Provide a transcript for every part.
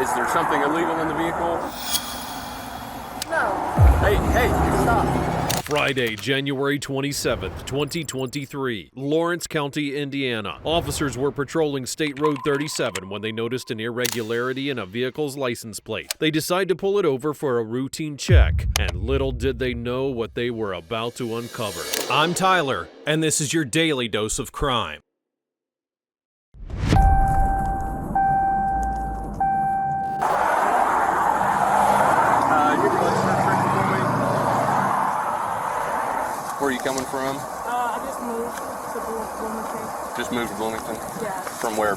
Is there something illegal in the vehicle? No. Hey, stop. Friday, January 27th, 2023, Lawrence County, Indiana. Officers were patrolling State Road 37 when they noticed an irregularity in a vehicle's license plate. They decided to pull it over for a routine check, and little did they know what they were about to uncover. I'm Tyler, and this is your daily dose of crime. Where are you coming from? I just moved to Bloomington. Just moved to Bloomington? Yeah. From where?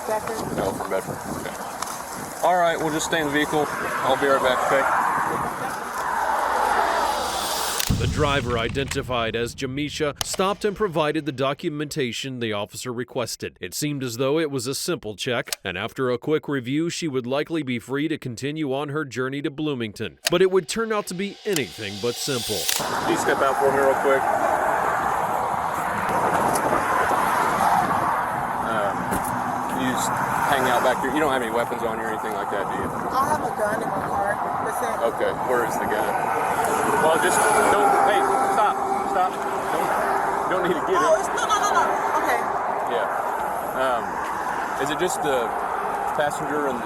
Bedford. No, from Bedford. Okay. All right, we'll just stay in the vehicle. I'll be right back, okay? The driver, identified as Jamisha, stopped and provided the documentation the officer requested. It seemed as though it was a simple check, and after a quick review, she would likely be free to continue on her journey to Bloomington. But it would turn out to be anything but simple. Can you step out for me real quick? You just hang out back here. You don't have any weapons on you or anything like that, do you? I have a gun in my car. That's it. Okay, where is the gun? Well, just don't. Hey, stop. Don't need to get it. Oh, no. Okay. Yeah. Is it just the passenger and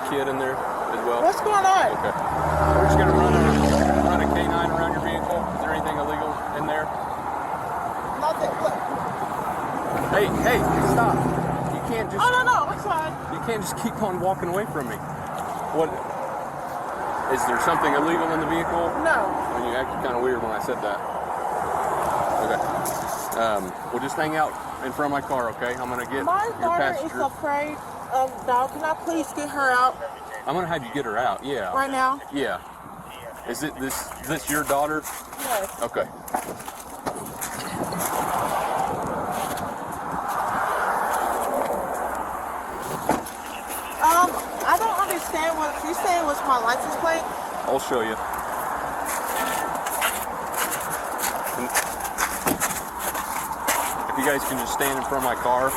kid in there as well? What's going on? Okay. We're just gonna run a K9 around your vehicle. Is there anything illegal in there? Nothing. Look. Hey, stop. You can't just. Oh, no. It's fine. You can't just keep on walking away from me. What? Is there something illegal in the vehicle? No. Well, you acted kind of weird when I said that. Okay. We'll just hang out in front of my car, okay? I'm gonna get My your daughter is passenger. afraid of dog. Can I please get her out I'm gonna have you get her out. Yeah. right now? Yeah. Is it this your daughter? Yes. Okay. I don't understand what you saying was my license plate. I'll show you. If you guys can just stand in front of my car.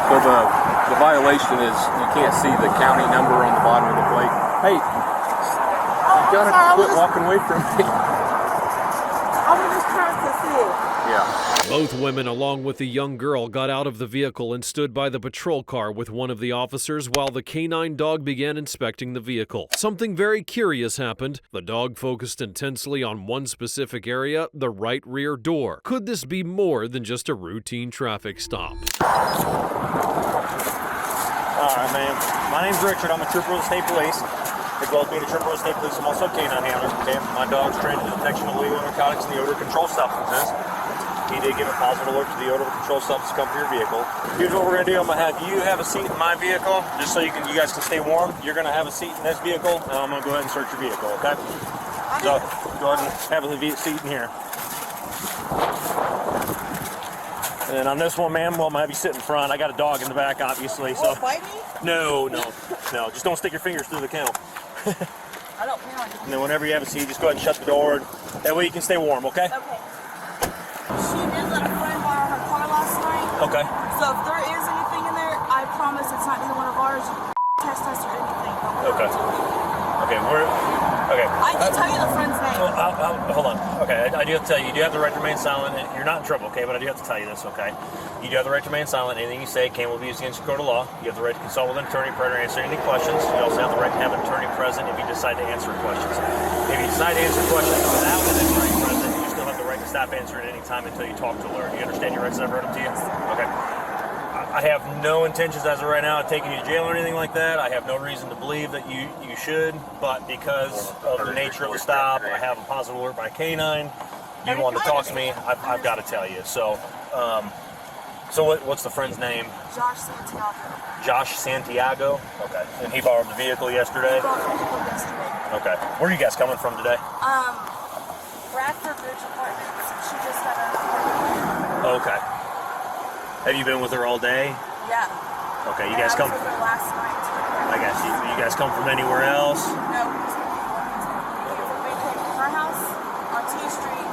So the violation is you can't see the county number on the bottom of the plate. Hey, you gotta quit walking away from me. I was just trying to see it. Yeah. Both women, along with the young girl, got out of the vehicle and stood by the patrol car with one of the officers while the canine dog began inspecting the vehicle. Something very curious happened. The dog focused intensely on one specific area, the right rear door. Could this be more than just a routine traffic stop? All right, ma'am. My name's Richard. I'm a trooper of the state police. As well as being a trooper of the state police, I'm also a canine handler. Okay? My dog's trained in the detection of illegal narcotics and the odor control substances. He did give a positive alert to the odor control substance come from your vehicle. Here's what we're gonna do. I'm gonna have you have a seat in my vehicle, just so you guys can stay warm. You're gonna have a seat in this vehicle, and I'm gonna go ahead and search your vehicle. Okay? So go ahead and have a seat in here. And on this one, ma'am, well, I'm gonna have you sit in front. I got a dog in the back, obviously. So Bite me? no. Just don't stick your fingers through the kennel. I don't plan on it. And then whenever you have a seat, just go ahead and shut the door. That way you can stay warm, okay? Okay. She did let a friend borrow her car last night. Okay. So if there is anything in there, I promise it's not either one of ours. Test us or anything. Okay. Okay, I can tell you the friend's name. Hold on. Okay, I do have to tell you, you do have the right to remain silent. You're not in trouble, okay? But I do have to tell you this, okay? You do have the right to remain silent. Anything you say can will be used against the court of law. You have the right to consult with an attorney prior to answering any questions. You also have the right to have an attorney present if you decide to answer questions. If you decide to answer questions without an attorney present, you still have the right to stop answering at any time until you talk to a lawyer. Do you understand your rights? I've read them to you? Okay. I have no intentions as of right now of taking you to jail or anything like that. I have no reason to believe that you should, but because of the nature of the stop, I have a positive alert by K9. You want to talk to me, I've got to tell you. So, what's the friend's name? Josh Santiago. Josh Santiago? Okay. And he borrowed the vehicle yesterday? He borrowed the vehicle yesterday. Okay. Where are you guys coming from today? Bradford Bridge Apartments. She just had an apartment. Okay. Have you been with her all day? Yeah. Okay, you guys come. I was with her last night. I guess you guys come from anywhere else? No, we came from her house on T Street,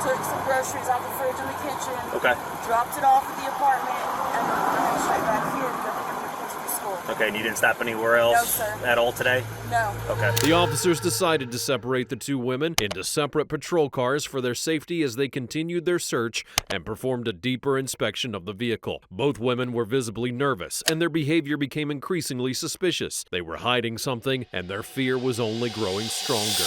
took some groceries out the fridge in the kitchen. Okay. Dropped it off at the apartment, and then we went straight back here to go pick up her kids from school. Okay, and you didn't stop anywhere else No, sir. at all today? No. Okay. The officers decided to separate the two women into separate patrol cars for their safety as they continued their search and performed a deeper inspection of the vehicle. Both women were visibly nervous, and their behavior became increasingly suspicious. They were hiding something, and their fear was only growing stronger.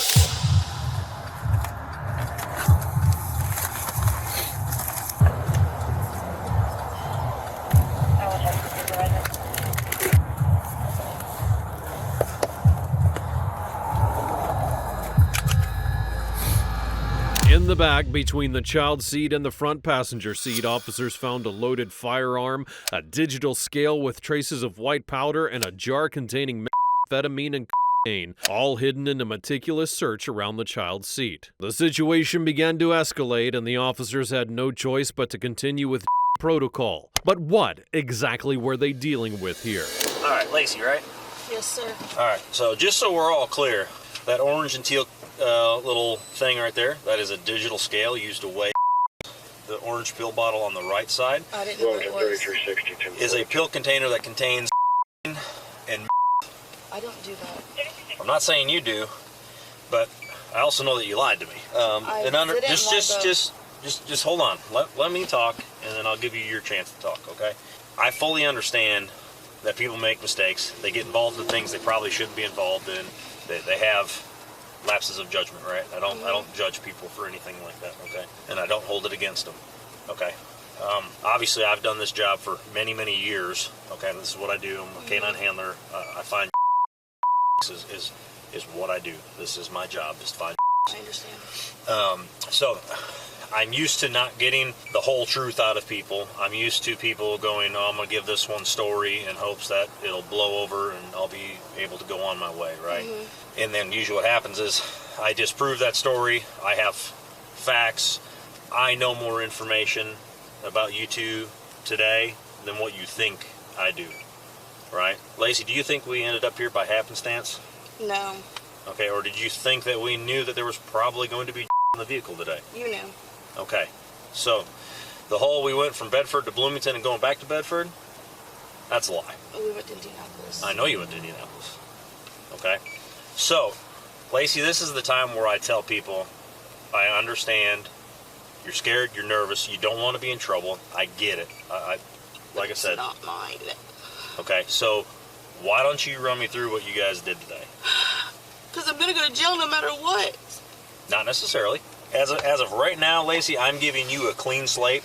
In the back, between the child seat and the front passenger seat, officers found a loaded firearm, a digital scale with traces of white powder, and a jar containing methamphetamine and cocaine, all hidden in a meticulous search around the child's seat. The situation began to escalate, and the officers had no choice but to continue with protocol. But what exactly were they dealing with here? All right, Lacey, right? Yes, sir. All right, so just so we're all clear, that orange and teal little thing right there, that is a digital scale used to weigh. The orange pill bottle on the right side I didn't know what it was. is a pill container that contains and I don't do that. I'm not saying you do, but I also know that you lied to me. Just hold on. Let me talk, and then I'll give you your chance to talk, okay? I fully understand that people make mistakes. They get involved in things they probably shouldn't be involved in. They have lapses of judgment, right? I don't judge people for anything like that, okay? And I don't hold it against them, okay? Obviously, I've done this job for many, many years, okay? This is what I do. I'm a canine handler. I find is what I do. This is my job, is to find. I understand. So I'm used to not getting the whole truth out of people. I'm used to people going, oh, I'm going to give this one story in hopes that it'll blow over and I'll be able to go on my way, right? Mm-hmm. And then usually what happens is I disprove that story. I have facts. I know more information about you two today than what you think I do, right? Lacey, do you think we ended up here by happenstance? No. Okay, or did you think that we knew that there was probably going to be in the vehicle today? You knew. Okay, so the whole we went from Bedford to Bloomington and going back to Bedford, that's a lie. We went to Indianapolis. I know you went to Indianapolis. Okay, so Lacey, this is the time where I tell people, I understand, you're scared, you're nervous, you don't want to be in trouble. I get it. Like I said. It's not mine. Okay, so why don't you run me through what you guys did today? Because I'm going to go to jail no matter what. Not necessarily. As of right now, Lacey, I'm giving you a clean slate.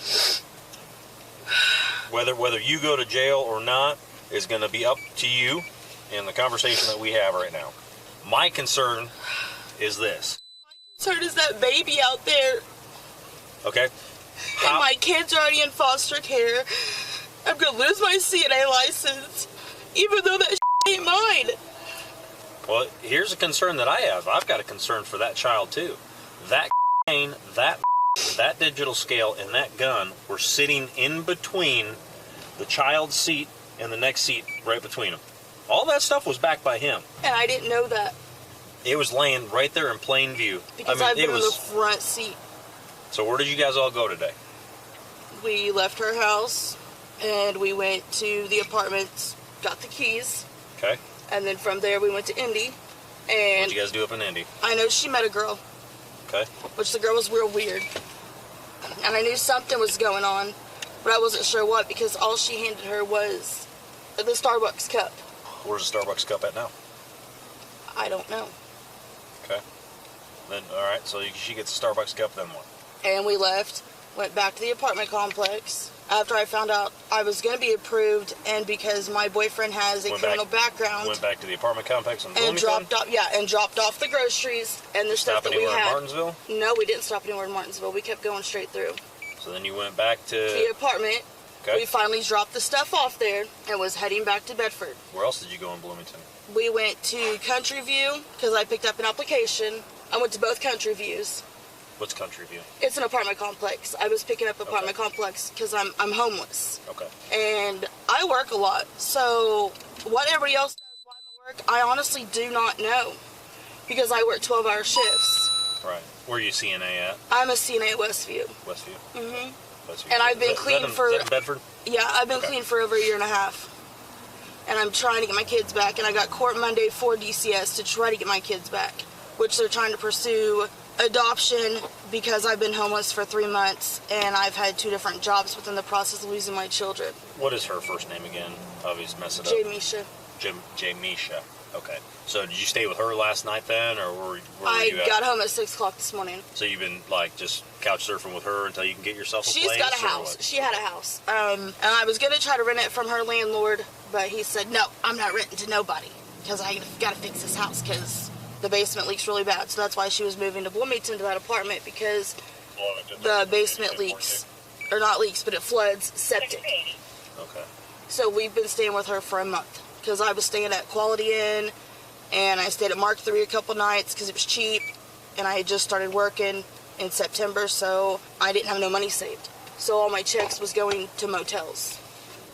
Whether you go to jail or not is going to be up to you in the conversation that we have right now. My concern is this. My concern is that baby out there. Okay? And my kids are already in foster care. I'm going to lose my CNA license, even though that ain't mine. Well, here's a concern that I have. I've got a concern for that child, too. That that digital scale and that gun were sitting in between the child's seat and the next seat right between them. All that stuff was backed by him. And I didn't know that. It was laying right there in plain view. Because I've been in the front seat. So where did you guys all go today? We left her house, and we went to the apartments, got the keys. Okay. And then from there, we went to Indy. And what did you guys do up in Indy? I know she met a girl. Okay. Which the girl was real weird. And I knew something was going on, but I wasn't sure what, because all she handed her was the Starbucks cup. Where's the Starbucks cup at now? I don't know. Okay. Then, all right, so she gets the Starbucks cup, then what? And we left, went back to the apartment complex. After I found out I was going to be approved, and because my boyfriend has a criminal background. Went back to the apartment complex in Bloomington? And dropped off the groceries and the stuff that we had. Stop anywhere in Martinsville? No, we didn't stop anywhere in Martinsville. We kept going straight through. So then you went back to the apartment. Okay. We finally dropped the stuff off there and was heading back to Bedford. Where else did you go in Bloomington? We went to Country View because I picked up an application. I went to both Country Views. What's Country View? It's an apartment complex. I was picking up apartment complex because I'm homeless. Okay. And I work a lot. So what everybody else does while I'm at work, I honestly do not know because I work 12-hour shifts. Right. Where are you CNA at? I'm a CNA at Westview. Westview? Mm-hmm. Westview. And I've been clean for... Is that in Bedford? Yeah, I've been clean for over a year and a half. and I'm trying to get my kids back, and I got court Monday for DCS to try to get my kids back, which they're trying to pursue adoption because I've been homeless for 3 months, and I've had 2 different jobs within the process of losing my children. What is her first name again? Obviously, mess it up. Jamisha. Jamisha. Okay. So did you stay with her last night then, or were you I got home at 6 o'clock this morning. So you've been like just couch surfing with her until you can get yourself a place? She's got a house. She had a house. And I was going to try to rent it from her landlord, but he said, no, I'm not renting to nobody because I got to fix this house because the basement leaks really bad. So that's why she was moving to Bloomington to that apartment, because the basement leaks, or not leaks, but it floods septic. Okay. So we've been staying with her for a month because I was staying at Quality Inn, and I stayed at Mark III a couple nights because it was cheap, and I had just started working in September, so I didn't have no money saved. So all my checks was going to motels.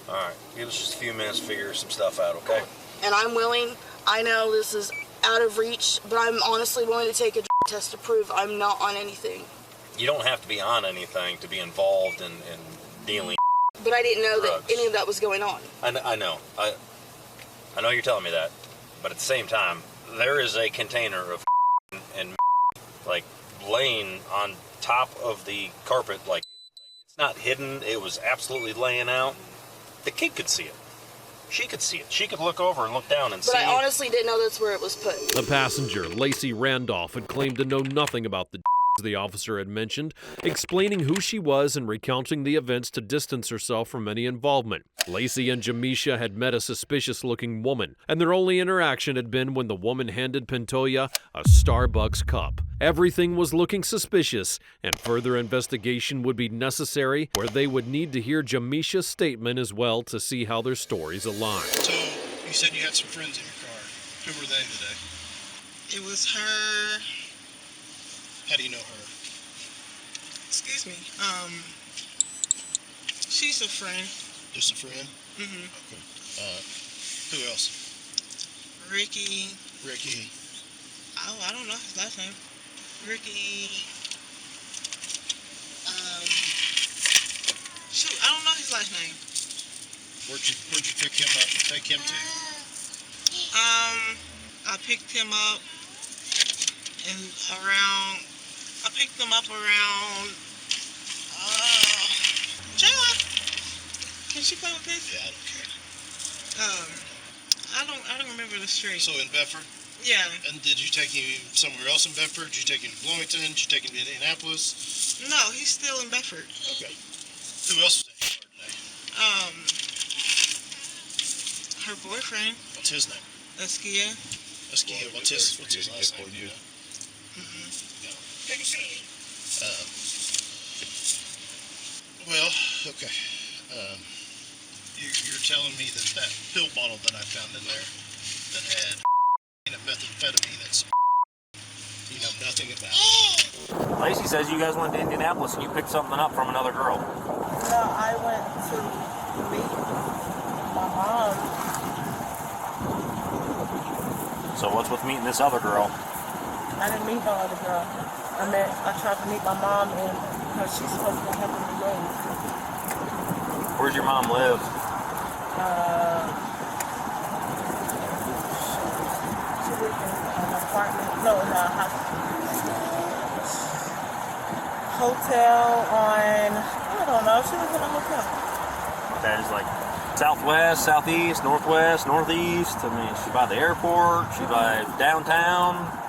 All right. Give us just a few minutes to figure some stuff out, okay? And I'm willing. I know this is out of reach, but I'm honestly willing to take a test to prove I'm not on anything. You don't have to be on anything to be involved in dealing. But I didn't know drugs. that any of that was going on. I know. I know you're telling me that, but at the same time, there is a container of and like laying on top of the carpet, like it's not hidden. It was absolutely laying out. The kid could see it. She could see it. She could look over and look down and see. But I honestly didn't know that's where it was put. The passenger, Lacey Randolph, had claimed to know nothing about the officer had mentioned, explaining who she was and recounting the events to distance herself from any involvement. Lacey and Jamisha had met a suspicious-looking woman, and their only interaction had been when the woman handed Pintoya a Starbucks cup. Everything was looking suspicious, and further investigation would be necessary, where they would need to hear Jamisha's statement as well to see how their stories align. So, you said you had some friends in your car. Who were they today? It was her. How do you know her? Excuse me. She's a friend. Just a friend? Mm-hmm. Okay. Who else? Ricky. Ricky. Oh, I don't know his last name. Ricky. Shoot, I don't know his last name. Where'd you pick him up and take him to? I picked him up I picked them up around, Jayla, can she play with this? Yeah, I don't care. I don't remember the street. So in Bedford? Yeah. And did you take him somewhere else in Bedford? Did you take him to Bloomington? Did you take him to Indianapolis? No, he's still in Bedford. Okay. Who else was in your car today? Her boyfriend. What's his name? Askia. Askia. What's his last name? Do you know? Mm-hmm. Well, okay. You're telling me that pill bottle that I found in there that had methamphetamine that's you know nothing about. Lacey says you guys went to Indianapolis and you picked something up from another girl. No, I went to meet my mom. So what's with meeting this other girl? I didn't meet no other girl. I tried to meet my mom, and she's supposed to be helping me raise. Where's your mom live? She lived in an apartment. No, in a hotel on, I don't know. She was in a hotel. That is like southwest, southeast, northwest, northeast. I mean, she by the airport, she by downtown.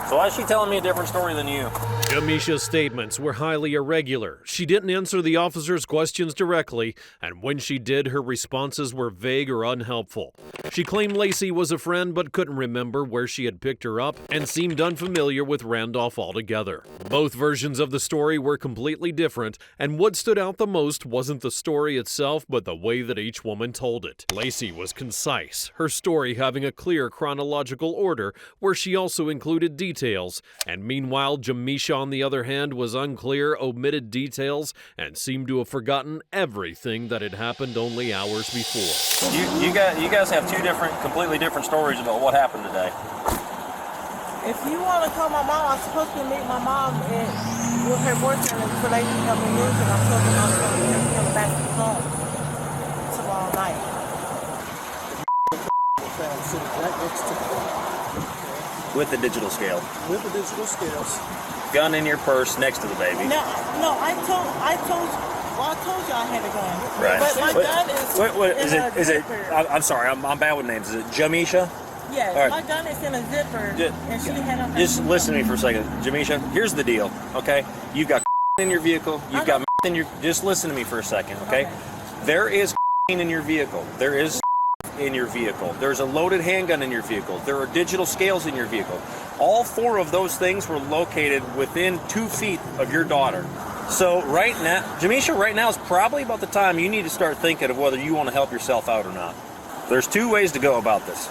So why is she telling me a different story than you? Jamisha's statements were highly irregular. She didn't answer the officer's questions directly, and when she did, her responses were vague or unhelpful. She claimed Lacey was a friend but couldn't remember where she had picked her up and seemed unfamiliar with Randolph altogether. Both versions of the story were completely different, and what stood out the most wasn't the story itself but the way that each woman told it. Lacey was concise, her story having a clear chronological order where she also included details, and meanwhile Jamisha on the other hand was unclear, omitted details, and seemed to have forgotten everything that had happened only hours before. You guys have two completely different stories about what happened today. If you want to call my mom, I'm supposed to meet my mom with her boyfriend so they can help me move, and I'm supposed to be back home tomorrow night. found sitting right next to the bed. With the digital scale. With the digital scales. Gun in your purse next to the baby. No, I told you I had a gun. Right. But my gun is. What is in it? a Is it? zipper. I'm sorry. I'm bad with names. Is it Jamisha? Yes, All right. my gun is in a zipper, and she had on. Just listen to me for a second, Jamisha. Here's the deal, okay? You've got in your vehicle. You've got in your. Just listen to me for a second, okay? There is in your vehicle. There is in your vehicle. There's a loaded handgun in your vehicle. There are digital scales in your vehicle. All 4 of those things were located within 2 feet of your daughter. So right now, Jamisha, right now is probably about the time you need to start thinking of whether you want to help yourself out or not. There's 2 ways to go about this,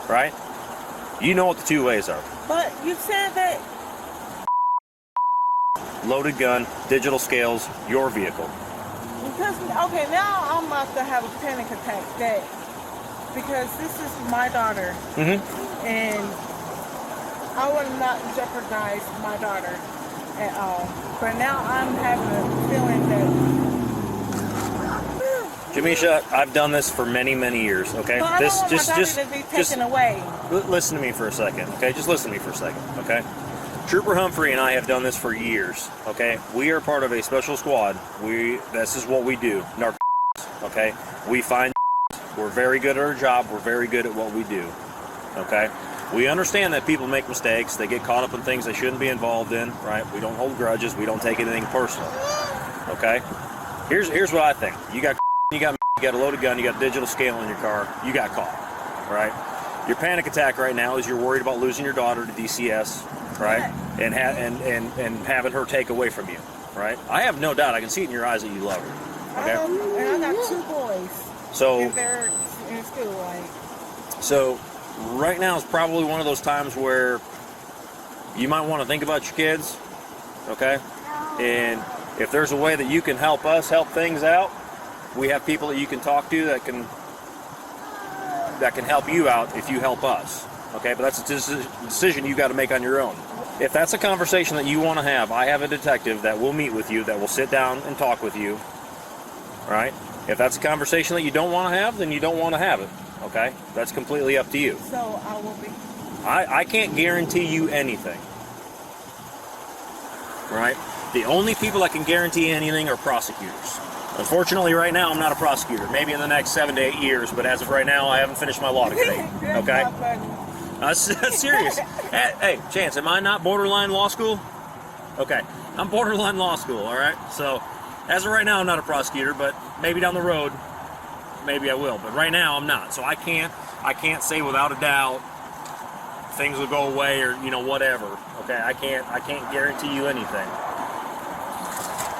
right? You know what the 2 ways are. But you said that. Loaded gun, digital scales, your vehicle. Because, okay, now I'm about to have a panic attack because this is my daughter, and I would not jeopardize my daughter at all. But now I'm having a feeling that. Jamisha, I've done this for many, many years. Okay, But I don't want my daughter to be taken away. Listen to me for a second. Okay, just listen to me for a second. Okay. Trooper Humphrey and I have done this for years. Okay, we are part of a special squad. This is what we do. Narcotics. Okay, we find. We're very good at our job. We're very good at what we do. Okay, we understand that people make mistakes. They get caught up in things they shouldn't be involved in. Right? We don't hold grudges. We don't take anything personal. Okay. Here's what I think. You got a loaded gun. You got a digital scale in your car. You got caught. Right? Your panic attack right now is you're worried about losing your daughter to DCS. Right, and having her take away from you, right? I have no doubt. I can see it in your eyes that you love her. Okay. And I got 2 boys. So and they're in school, like. So right now is probably one of those times where you might want to think about your kids, okay? And if there's a way that you can help us help things out, we have people that you can talk to that can help you out if you help us. Okay, but that's a decision you got to make on your own. If that's a conversation that you want to have, I have a detective that will meet with you, that will sit down and talk with you. All right? If that's a conversation that you don't want to have, then you don't want to have it. Okay? That's completely up to you. So I will be. I can't guarantee you anything. Right? The only people that can guarantee anything are prosecutors. Unfortunately, right now, I'm not a prosecutor. Maybe in the next 7 to 8 years, but as of right now, I haven't finished my law degree. Okay? That's serious. Hey, Chance, am I not borderline law school? Okay, I'm borderline law school, all right? So, as of right now, I'm not a prosecutor, but maybe down the road, maybe I will. But right now, I'm not. So I can't say without a doubt things will go away or, whatever. Okay, I can't guarantee you anything.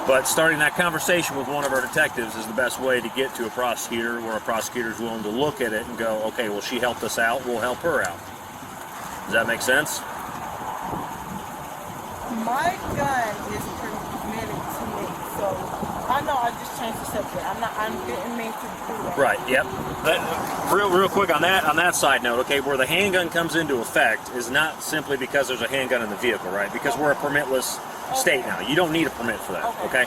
But starting that conversation with one of our detectives is the best way to get to a prosecutor, where a prosecutor is willing to look at it and go, okay, well, she helped us out, we'll help her out. Does that make sense? My gun is permitted to me, so I know I just changed the subject. I didn't mean to do that. Right. Yep. Real quick on that side note. Okay, where the handgun comes into effect is not simply because there's a handgun in the vehicle, right? Because we're a permitless state now. You don't need a permit for that. Okay.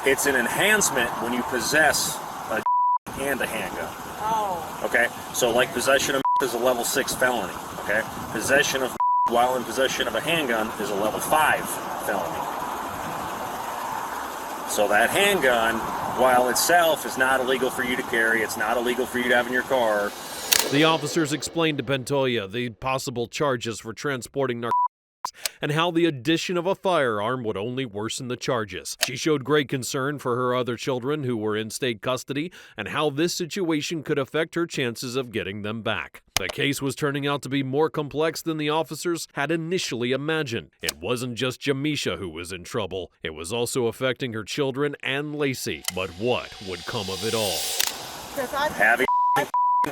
It's an enhancement when you possess a and a handgun. Oh. Okay. So like possession of is a level 6 felony. Okay. Possession of while in possession of a handgun is a level 5 felony. So that handgun, while itself is not illegal for you to carry, it's not illegal for you to have in your car. The officers explained to Pantoja the possible charges for transporting narcotics and how the addition of a firearm would only worsen the charges. She showed great concern for her other children who were in state custody and how this situation could affect her chances of getting them back. The case was turning out to be more complex than the officers had initially imagined. It wasn't just Jamisha who was in trouble. It was also affecting her children and Lacey. But what would come of it all? Having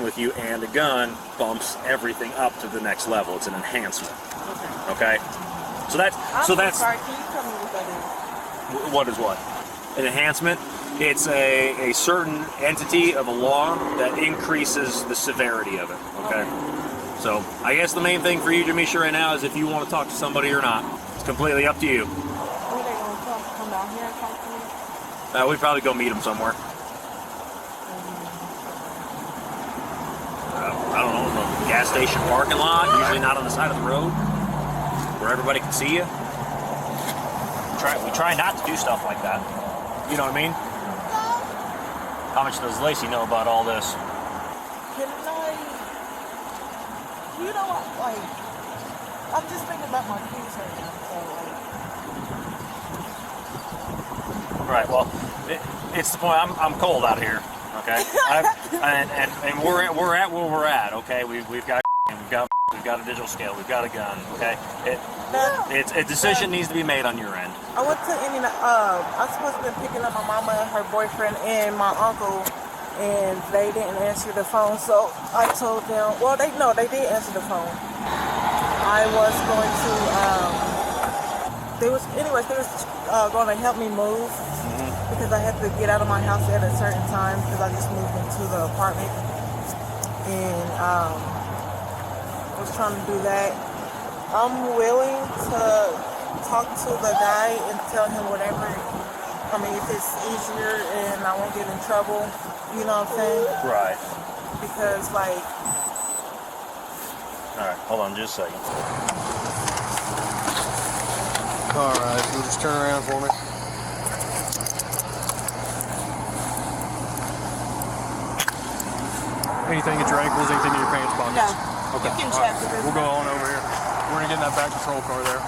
with you and a gun bumps everything up to the next level. It's an enhancement. Okay? So that's Sorry, can you tell me what that is? What is what? An enhancement? It's a certain entity of a law that increases the severity of it. Okay? So I guess the main thing for you, Jamisha, right now is if you want to talk to somebody or not. It's completely up to you. Are they going to come down here and talk to me? We'd probably go meet them somewhere. I don't gas station parking lot, usually not on the side of the road where everybody can see you. We try not to do stuff like that. You know what I mean? How much does Lacey know about all this? Can I, you know what, like, I'm just thinking about my kids right now, so like. Right, well, it's the point, I'm cold out here, okay? and we're at where we're at, okay? We've got a digital scale, we've got a gun, okay? A decision needs to be made on your end. I went to I'm supposed to be picking up my mama and her boyfriend and my uncle, and they didn't answer the phone, so I told them, well, they did answer the phone. I was going to, they was going to help me move, because I had to get out of my house at a certain time, because I just moved into the apartment, and was trying to do that. I'm willing to talk to the guy and tell him whatever. I mean, if it's easier and I won't get in trouble, you know what I'm saying? Right. Because, like... Alright, hold on just a second. Alright, you'll just turn around for me. Anything at your ankles, anything in your pants pockets? No. Okay. You can All check right. the We'll go on over here. We're gonna get in that back patrol car there.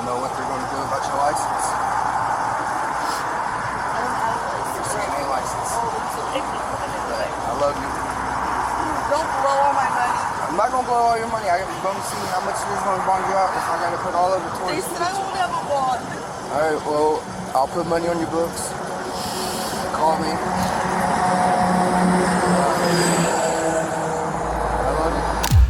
Know what they're going to do about your license? Your CNA license. I love you. Don't blow all my money. I'm not going to blow all your money. I'm going to see how much it is going to bond you out if I got to put all of it They towards said I won't have a bond. Alright, well, I'll put money on your books. Call me.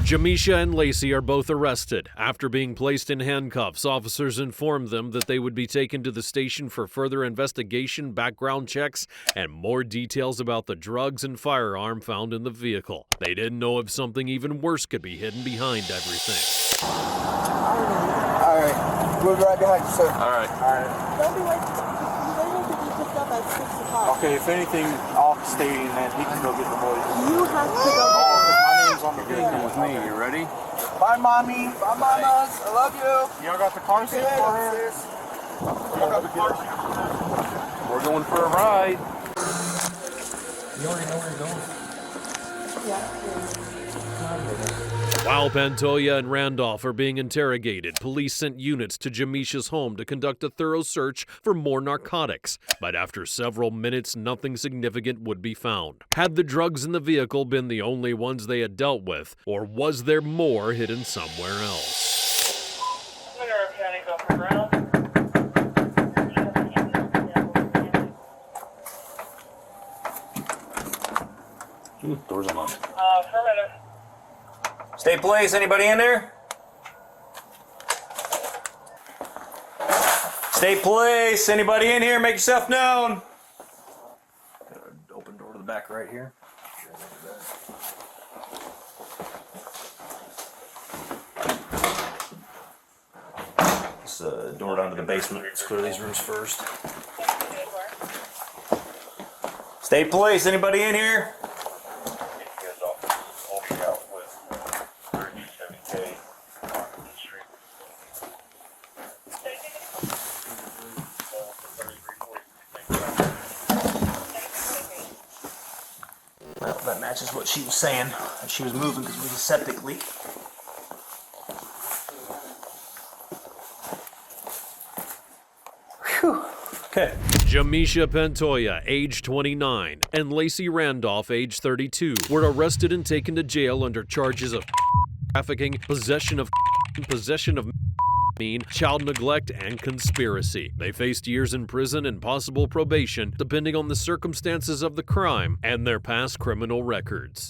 Jamisha and Lacey are both arrested. After being placed in handcuffs, officers informed them that they would be taken to the station for further investigation, background checks, and more details about the drugs and firearm found in the vehicle. They didn't know if something even worse could be hidden behind everything. Alright, we'll be right behind you, sir. All right. Don't be waiting. They need to be picked up at 6 o'clock. Okay, if anything, I'll stay in that. He can go get the boys. You have to go get My name's on the video. Come with me. You ready? Bye, Mommy. Bye, Mamas. I love you. Y'all got the car seat for her? Y'all got the car seat? We're going for a ride. You already know where you're going. While Pantoja and Randolph are being interrogated, police sent units to Jamisha's home to conduct a thorough search for more narcotics. But after several minutes, nothing significant would be found. Had the drugs in the vehicle been the only ones they had dealt with, or was there more hidden somewhere else? Doors unlocked. State police, anybody in there? State police, anybody in here? Make yourself known. Got an open door to the back right here. This door down to the basement. Let's clear these rooms first. State police, anybody in here? Well, that matches what she was saying. She was moving because it was a septic leak. Whew. Okay. Jamisha Pantoja, age 29, and Lacey Randolph, age 32, were arrested and taken to jail under charges of trafficking, possession of child neglect, and conspiracy. They faced years in prison and possible probation, depending on the circumstances of the crime and their past criminal records.